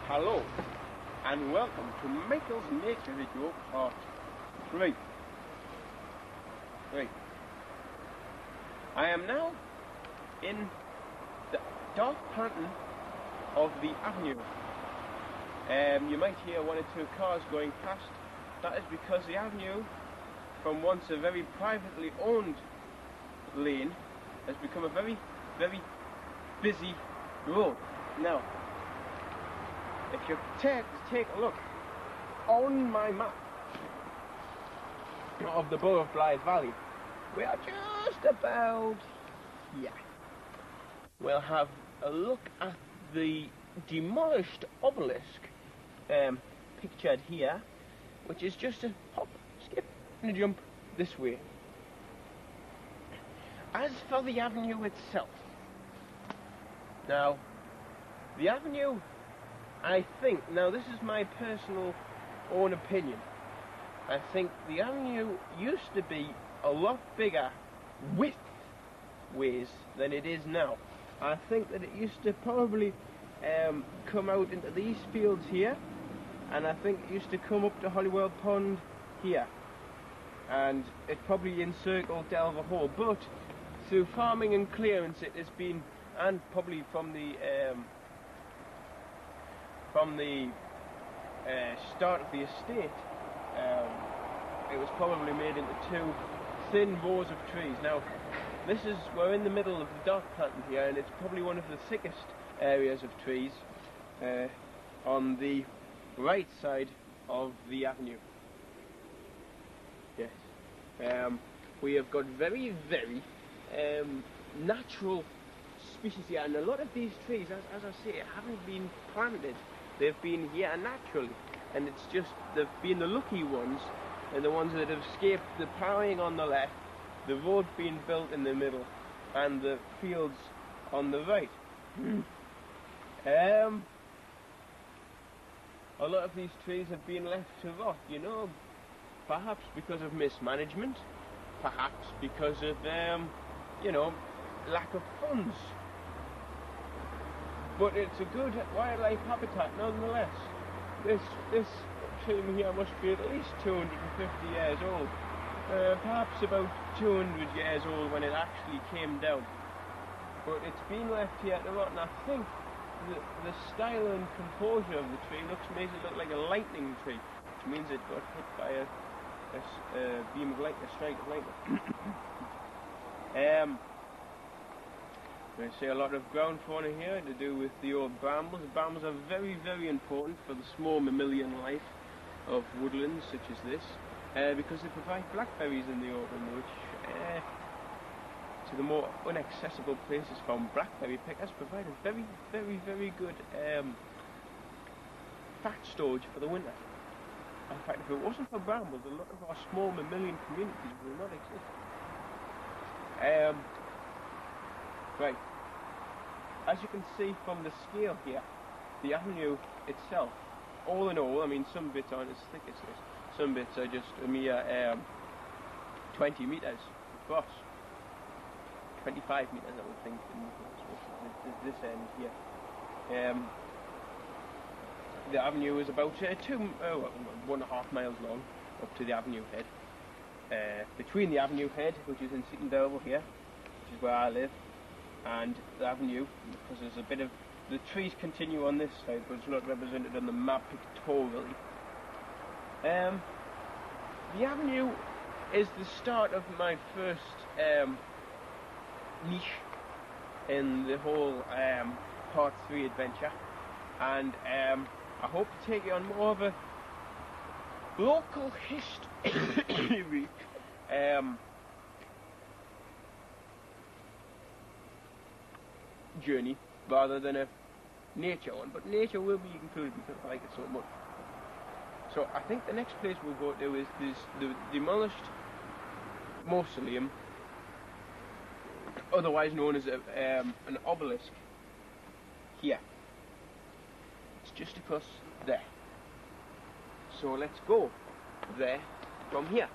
Hello and welcome to Michael's Nature Video Part 3. I am now in the dark planting of the avenue. You might hear one or two cars going past. That is because the avenue, from once a very privately owned lane, has become a very, very busy road. Now, if you take a look on my map of the Borough of Blythe Valley, we are just about here. We'll have a look at the demolished obelisk pictured here, which is just a hop, skip and a jump this way. As for the avenue itself, now the avenue, I think, now this is my personal own opinion, I think the avenue used to be a lot bigger width-ways than it is now. I think that it used to probably come out into these fields here, and I think it used to come up to Holywell Pond here, and it probably encircled Delaval Hall, but through farming and clearance it has been, and probably from the start of the estate, it was probably made into two thin rows of trees. Now, we're in the middle of the dark planting here, and it's probably one of the thickest areas of trees on the right side of the avenue. Yes. We have got very, very natural species here, and a lot of these trees, as I say, haven't been planted. They've been here naturally, and it's just they've been the lucky ones, and the ones that have escaped the ploughing on the left, the road being built in the middle, and the fields on the right. A lot of these trees have been left to rot, you know, perhaps because of mismanagement, perhaps because of, you know, lack of funds. But it's a good wildlife habitat nonetheless. This tree here must be at least 250 years old. Perhaps about 200 years old when it actually came down. But it's been left here to rot, and I think the style and composure of the tree makes it look like a lightning tree, which means it got hit by a beam of lightning, a strike of lightning. I see a lot of ground fauna here to do with the old brambles. The brambles are very, very important for the small mammalian life of woodlands such as this, because they provide blackberries in the autumn, which to the more inaccessible places from blackberry pickers provide a very, very, very good fat storage for the winter. In fact, if it wasn't for brambles, a lot of our small mammalian communities will not exist. Right. As you can see from the scale here, the avenue itself, all in all, I mean, some bits aren't as thick as this. Some bits are just a mere 20 metres across. 25 metres, I would think, in this end here. The avenue is about 1.5 miles long up to the avenue head. Between the avenue head, which is in Seaton Delaval here, which is where I live, and the avenue, because there's a bit of the trees continue on this side, but it's not represented on the map pictorially. The avenue is the start of my first niche in the whole Part 3 adventure, and I hope to take you on more of a local history journey rather than a nature one, but nature will be included because I like it so much. So I think the next place we'll go to is the demolished mausoleum, otherwise known as an obelisk here. It's just across there. So let's go there from here.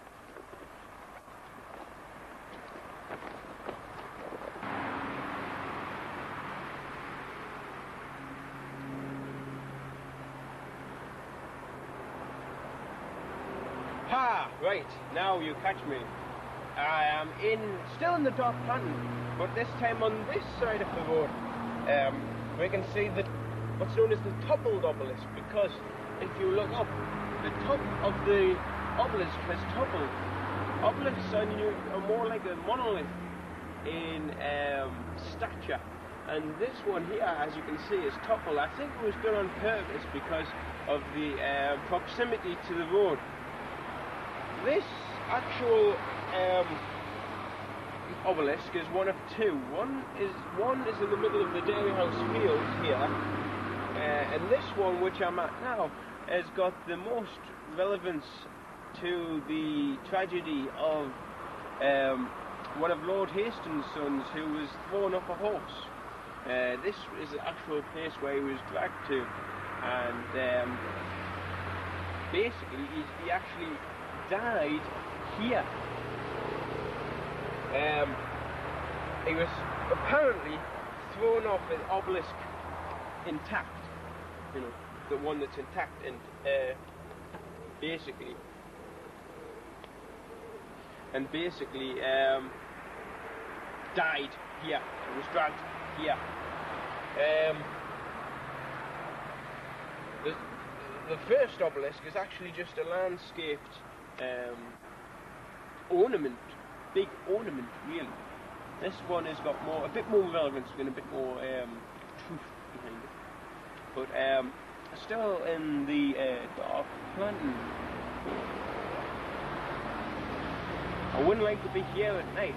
Aha! Right, now you catch me. I am still in the dark planting, but this time on this side of the road. We can see what's known as the toppled obelisk, because if you look up, the top of the obelisk has toppled. Obelisks are more like a monolith in stature, and this one here, as you can see, is toppled. I think it was done on purpose because of the proximity to the road. This actual obelisk is one of two. One is in the middle of the dairy house fields here, and this one, which I'm at now, has got the most relevance to the tragedy of one of Lord Hastings' sons who was thrown off a horse. This is the actual place where he was dragged to, and basically he actually died here. He was apparently thrown off an obelisk intact, you know, the one that's intact, and basically died here. It was dragged here. The first obelisk is actually just a landscaped ornament, big ornament, really. This one has got a bit more relevance and a bit more truth behind it. But still in the dark planting. I wouldn't like to be here at night.